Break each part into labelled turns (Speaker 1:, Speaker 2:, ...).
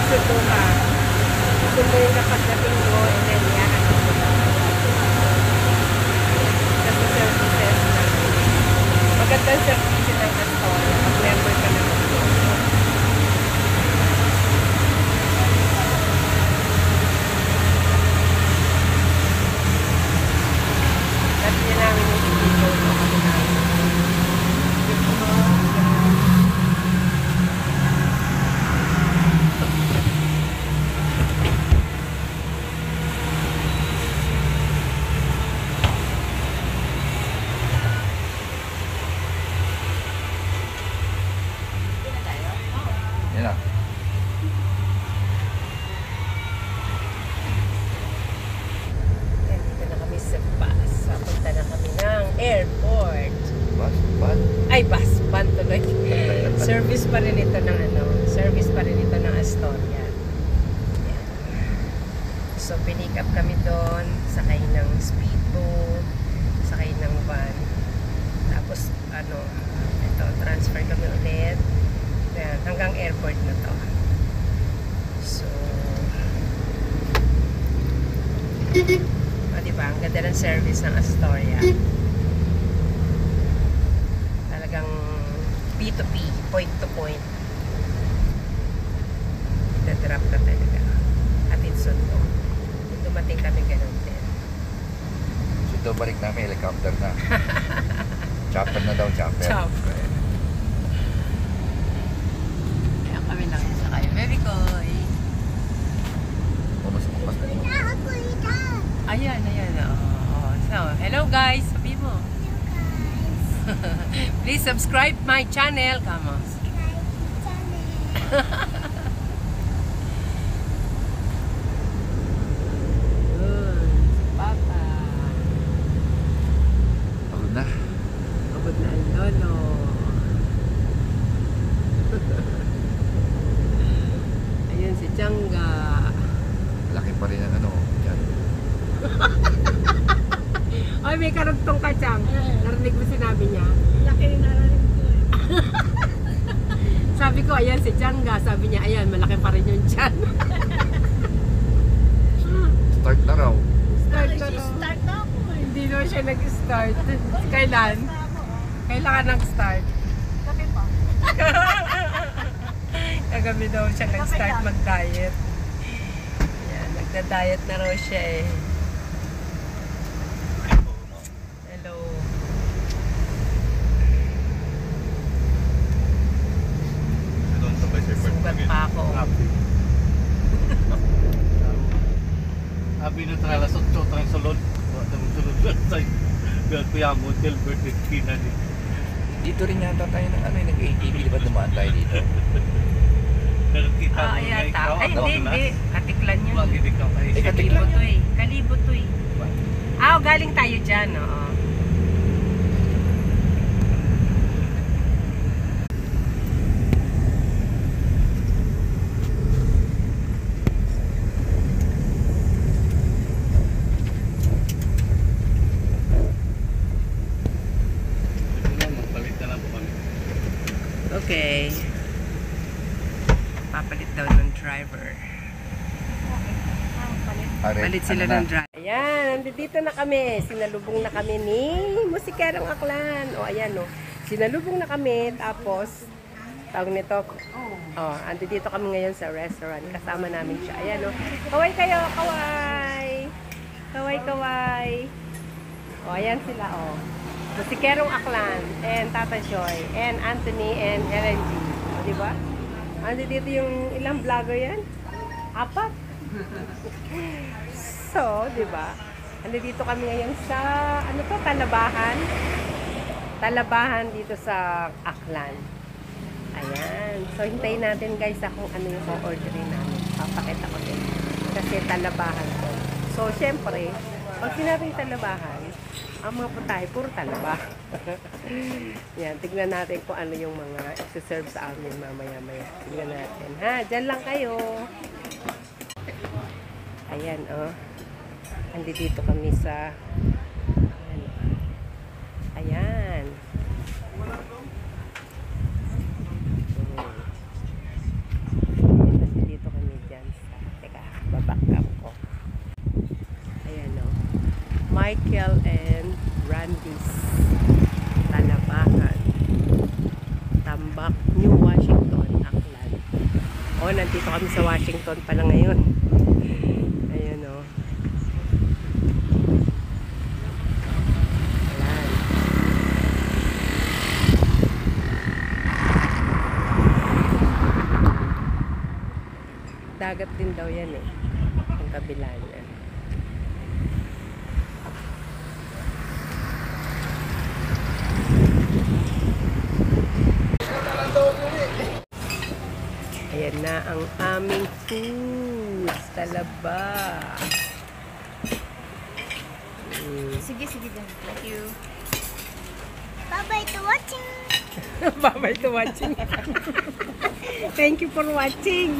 Speaker 1: susundo ka. Susundo yung kapagdating mo, and then yan. Kasi services na. Magandang services ng Astoria. Mag-member ka na. Dati niya namin yung dito.
Speaker 2: Yan na.
Speaker 1: Dito na kami sa bus. Papunta na kami ng airport.
Speaker 2: Bus? Bus?
Speaker 1: Ay, bus. Van tuloy. Service pa rin ito ng service pa rin ito ng Astoria. Yan. So, pinick up kami doon. Sakay ng speedboat. Sakay ng van. Tapos, ito, transfer kami ulit. Yan, hanggang airport na to. So, diba? Ang ganda ng service ng Astoria. Talagang P2P, point to point. Ita-drop ka talaga. At sundo. Kung dumating kami ganun din.
Speaker 2: Sundo balik namin, helicopter na. Chopper na daw, chopper.
Speaker 1: Chopper. Kaya kami lang sa kayo. Baby Koy.
Speaker 2: Pumas.
Speaker 1: Ayan. Oh. So, hello guys. Sabi mo. Please subscribe my channel. Come on. Papa.
Speaker 2: Pagod na.
Speaker 1: Pagod na ang lolo. Ayun si Changga.
Speaker 2: Laki pa rin ang dyan.
Speaker 1: Ay, may karugtong ka, Chang. Narinig mo sinabi niya?
Speaker 3: Laki rin nararin ko eh.
Speaker 1: Sabi ko, ayan si Changga. Sabi niya, ayan, malaki pa rin yung tiyan.
Speaker 2: Start na raw.
Speaker 1: Start na no?
Speaker 3: Start na ako eh.
Speaker 1: Hindi na siya nag-start. Kailan? Kailan ka nag-start?
Speaker 3: Kape pa.
Speaker 1: Kagabi daw siya nag-start mag-diet. Ayan, nagda-diet na raw siya eh. Hello. Sugat pa ako.
Speaker 4: Abi na trala sa trang sulod. Sulod sa Kuya Motel birthday kina ni.
Speaker 2: Dito rin yata tayo ng nag-ATV, di ba dumaan tayo dito?
Speaker 4: Nakakita mo na
Speaker 1: Ayan,
Speaker 4: ikaw.
Speaker 1: Ay, hindi. Katiklan yun.
Speaker 4: Wag hindi ka kayo.
Speaker 2: Eh, katiklan.
Speaker 1: Kalibo to eh. Kalibo to eh. Galing tayo dyan, oo.
Speaker 4: Magpalit na lang po kami.
Speaker 1: Okay. Papalit daw ng driver. Palit sila ng driver. Ayan, dito na kami. Sinalubong na kami ni Musikerong Aklan. O, ayan o. Sinalubong na kami. Tapos, tawag nito. Andi dito kami ngayon sa restaurant. Kasama namin siya. Ayan o. Kaway kayo, kaway. Kaway. O, ayan sila o. Musikerong Aklan. And Tata Joy. And Anthony and Ellen G. O, diba? Andi dito yung ilang vlogger yan? 4? So, di ba? Dito kami ngayon sa Talabahan. Talabahan dito sa Aklan. Ayan. So, hintayin natin guys kung ano yung orderin namin. Papakita ko din. Kasi Talabahan ko. So, syempre, pag sinabing Talabahan, ang mga putahe, puro talaba. Yan, tignan natin kung ano yung mga isi-serve sa amin mamaya-maya. Tignan natin. Ha, dyan lang kayo. Ayan, oh. Andito kami sa ayan. Andito kami Michael and Randy's Talabakan. Tambak, New Washington, Aklan. O, nandito kami sa Washington pala ngayon. Ayan o. Ayan. Dagat din daw yan eh. Ang kabila niya. Ayan na ang aming foods. Talaba.
Speaker 3: Sige, sige din. Thank you. Bye-bye to watching.
Speaker 1: Bye-bye to watching. Thank you for watching.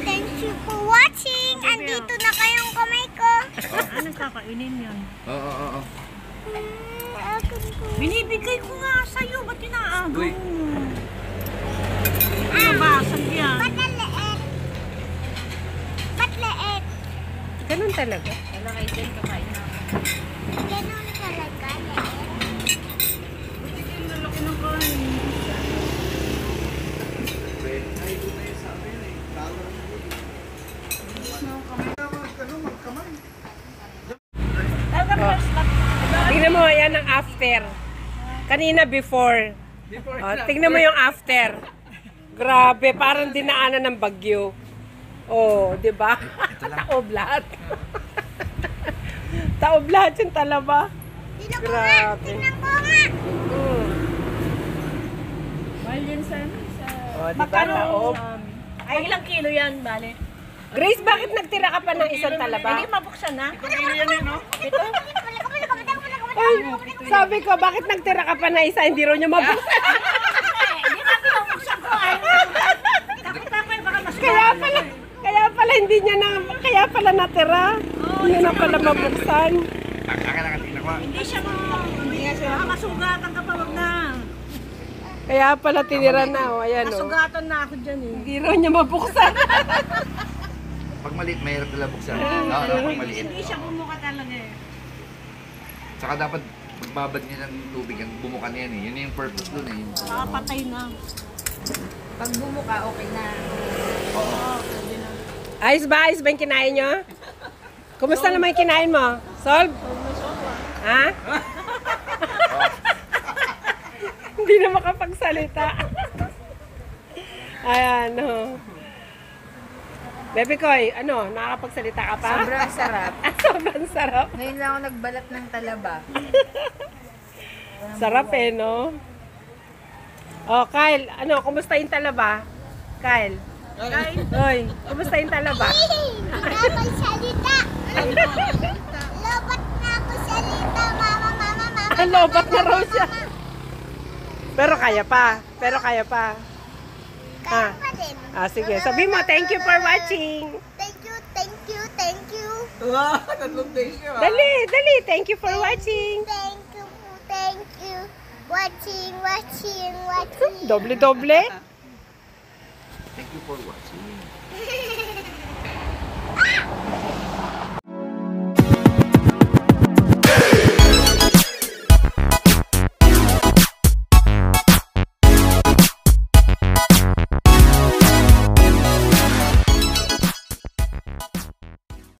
Speaker 3: Thank you for watching. Andito na kayong kamay ko. Anong kakainin yun?
Speaker 2: Oo.
Speaker 3: Akin ko.
Speaker 5: Binibigay ko nga sa'yo, ba't inaagaw
Speaker 2: Uy.
Speaker 5: mo? Nabasag yan.
Speaker 3: Ba't ang leet? Ba't leet?
Speaker 1: Ganun talaga.
Speaker 5: Wala kayo dyan, kakain na.
Speaker 3: Ganon talaga, leet.
Speaker 5: Ang lalaki ng kain.
Speaker 1: Tingnan mo, yan ang after. Kanina before. Oh, tingnan mo yung after. Grabe, parang dinaanan ng bagyo. Oh, di ba? Taob lahat. Taob lahat yung talaba.
Speaker 3: Tingnan ko nga.
Speaker 1: Grabe.
Speaker 3: Tingnan ko nga.
Speaker 1: Mm.
Speaker 5: Mahal yan sa
Speaker 1: Oh, di ba? Taob.
Speaker 5: Ay, ilang kilo yan, bale?
Speaker 1: Grace, bakit nagtira ka pa ng isang talaba?
Speaker 5: Hindi mabuksan na.
Speaker 1: Ay, sabi ko, bakit nagtira ka pa ng isa? Hindi rin niya mabuksan.
Speaker 5: Hindi natin mabuksan ko. Ay, tapay, baka mas
Speaker 1: Kaya pala hindi niya na, kaya pala natira. Hindi na pala mabuksan.
Speaker 2: Tingnan ko.
Speaker 5: hindi siya mo. Baka masugatan ka pa, wag na.
Speaker 1: Kaya pala tinira na, oh, ayan oh.
Speaker 5: Masugatan na ako dyan eh.
Speaker 1: Hindi rin niya mabuksan.
Speaker 2: Pag maliit, mahirap nila buksan. Pag maliit.
Speaker 5: Hindi siya bumuka talaga eh.
Speaker 2: Tsaka dapat magbabad niya ng tubig, yung bumuka niya eh. Yun yung purpose dun eh.
Speaker 5: Baka patay na.
Speaker 3: Pag bumuka, okay na.
Speaker 1: Ayos ba? Ayos ba yung kinain nyo? Kumusta naman yung kinain mo? Solve? Ha? Hindi na makapagsalita. Ayan, oh. Bebe Koy, ano, nakakapagsalita ka pa?
Speaker 3: Sobrang sarap.
Speaker 1: Sobrang sarap.
Speaker 3: Ngayon lang ako nagbalat ng talaba.
Speaker 1: Sarap eh, no? Oh, Kyle, ano, kumusta yung talaba? Kyle? Oy, kumusta yung talaba?
Speaker 3: Hindi na ako salita. Lobat na ako salita, mama, mama, mama.
Speaker 1: Lobat na raw siya. Pero kaya pa. Pero kaya pa.
Speaker 3: Kaya pa din.
Speaker 1: Ah, sige. Sabi mo, thank you for watching.
Speaker 3: Thank you, thank you, thank you.
Speaker 1: Dali, dali. Thank you for watching.
Speaker 3: Thank you, thank you. Watching, watching, watching.
Speaker 1: Doble-doble.
Speaker 2: Thank you for watching.